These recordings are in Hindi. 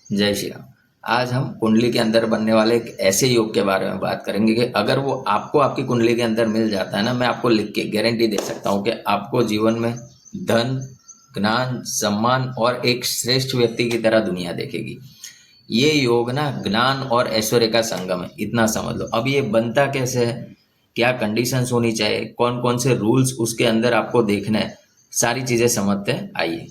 जय श्री राम। आज हम कुंडली के अंदर बनने वाले एक ऐसे योग के बारे में बात करेंगे कि अगर वो आपको आपकी कुंडली के अंदर मिल जाता है ना, मैं आपको लिख के गारंटी दे सकता हूँ कि आपको जीवन में धन, ज्ञान, सम्मान और एक श्रेष्ठ व्यक्ति की तरह दुनिया देखेगी। ये योग ना ज्ञान और ऐश्वर्य का संगम है, इतना समझ लो। अब ये बनता कैसे है, क्या कंडीशंस होनी चाहिए, कौन कौन से रूल्स उसके अंदर आपको देखना है, सारी चीज़ें समझते हैं, आइए।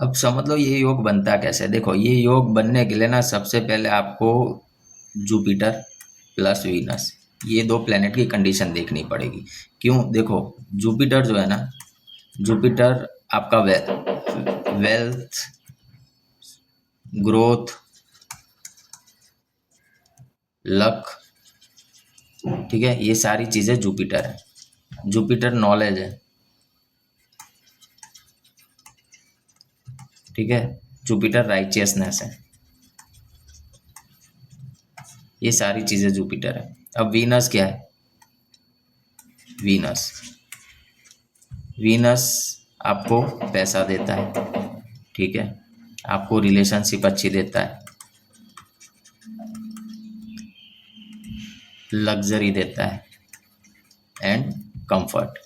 अब समझ लो ये योग बनता कैसे है। देखो, ये योग बनने के लिए ना सबसे पहले आपको जुपिटर प्लस वीनस, ये दो प्लेनेट की कंडीशन देखनी पड़ेगी। क्यों? देखो, जुपिटर जो है ना, जुपिटर आपका वेल्थ, ग्रोथ, लक, ठीक है, ये सारी चीज़ें जुपिटर है। जुपिटर नॉलेज है, ठीक है। जुपिटर राइचियसनेस है, ये सारी चीज़ें जुपिटर है। अब वीनस क्या है? वीनस, वीनस आपको पैसा देता है, ठीक है, आपको रिलेशनशिप अच्छी देता है, लग्जरी देता है एंड कंफर्ट।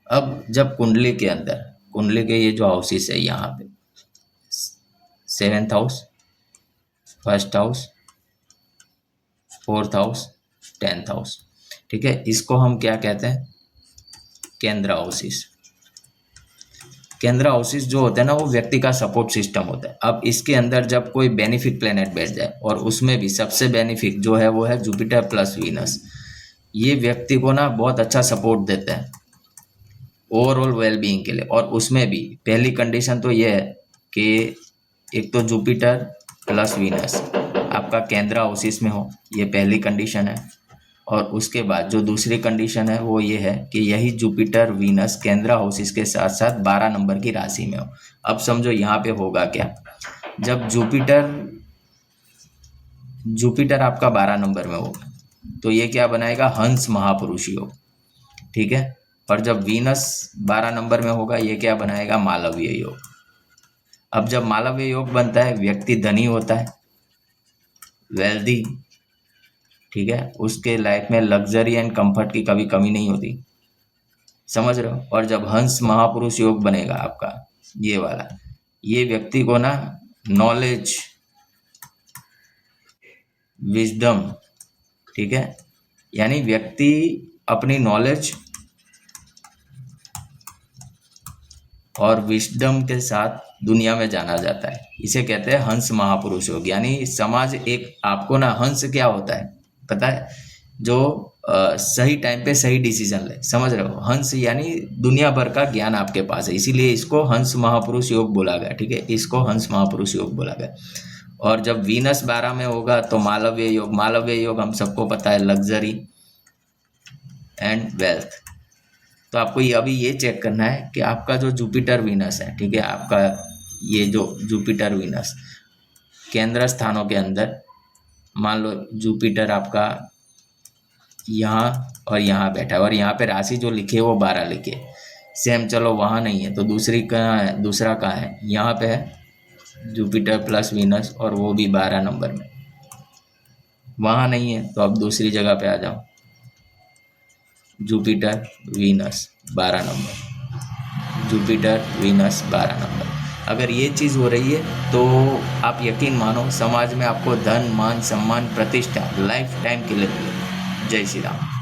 अब जब कुंडली के अंदर, कुंडली के ये जो हाउसेस है यहाँ पे, seventh house, first house, fourth house, tenth house, ठीक है, इसको हम क्या कहते हैं? केंद्र हाउसेस। केंद्र हाउसेस जो होते हैं ना, वो व्यक्ति का सपोर्ट सिस्टम होता है। अब इसके अंदर जब कोई बेनिफिक प्लेनेट बैठ जाए, और उसमें भी सबसे बेनिफिक जो है वो है जुपिटर प्लस वीनस, ये व्यक्ति को ना बहुत अच्छा सपोर्ट देता है ओवरऑल वेलबींग के लिए। और उसमें भी पहली कंडीशन तो ये है कि एक तो जुपिटर प्लस वीनस आपका केंद्र हाउसेस में हो, ये पहली कंडीशन है। और उसके बाद जो दूसरी कंडीशन है वो ये है कि यही जुपिटर वीनस केंद्र हाउसेस के साथ साथ 12 नंबर की राशि में हो। अब समझो यहाँ पे होगा क्या, जब जुपिटर जुपिटर आपका 12 नंबर में होगा तो ये क्या बनाएगा? हंस महापुरुष योग, ठीक है। और जब वीनस 12 नंबर में होगा, ये क्या बनाएगा? मालवीय योग। अब जब मालवीय योग बनता है, व्यक्ति धनी होता है, वेल्दी, ठीक है, उसके लाइफ में लग्जरी एंड कंफर्ट की कभी कमी नहीं होती, समझ रहे हो। और जब हंस महापुरुष योग बनेगा आपका, ये वाला, ये व्यक्ति को ना नॉलेज, विजडम, ठीक है, यानी व्यक्ति अपनी नॉलेज और विजडम के साथ दुनिया में जाना जाता है। इसे कहते हैं हंस महापुरुष योग। यानी समाज एक आपको ना, हंस क्या होता है पता है? जो सही टाइम पे सही डिसीजन ले, समझ रहे हो। हंस यानी दुनिया भर का ज्ञान आपके पास है, इसीलिए इसको हंस महापुरुष योग बोला गया, ठीक है, इसको हंस महापुरुष योग बोला गया। और जब वीनस 12 में होगा तो मालवीय योग। मालवीय योग हम सबको पता है, लग्जरी एंड वेल्थ। तो आपको ये अभी ये चेक करना है कि आपका जो जुपिटर वीनस है, ठीक है, आपका ये जो जुपिटर वीनस केंद्र स्थानों के अंदर, मान लो जुपिटर आपका यहाँ और यहाँ बैठा है, और यहाँ पे राशि जो लिखे वो 12 लिखे, सेम। चलो वहाँ नहीं है तो दूसरी कहाँ है? दूसरा कहाँ है? यहाँ पे है जुपिटर प्लस वीनस, और वो भी 12 नंबर में। वहाँ नहीं है तो अब दूसरी जगह पे आ जाओ, Jupiter Venus 12 number, Jupiter Venus 12 number. अगर ये चीज़ हो रही है तो आप यकीन मानो, समाज में आपको धन, मान, सम्मान, प्रतिष्ठा लाइफ टाइम के लिए मिलेगी। जय श्री राम।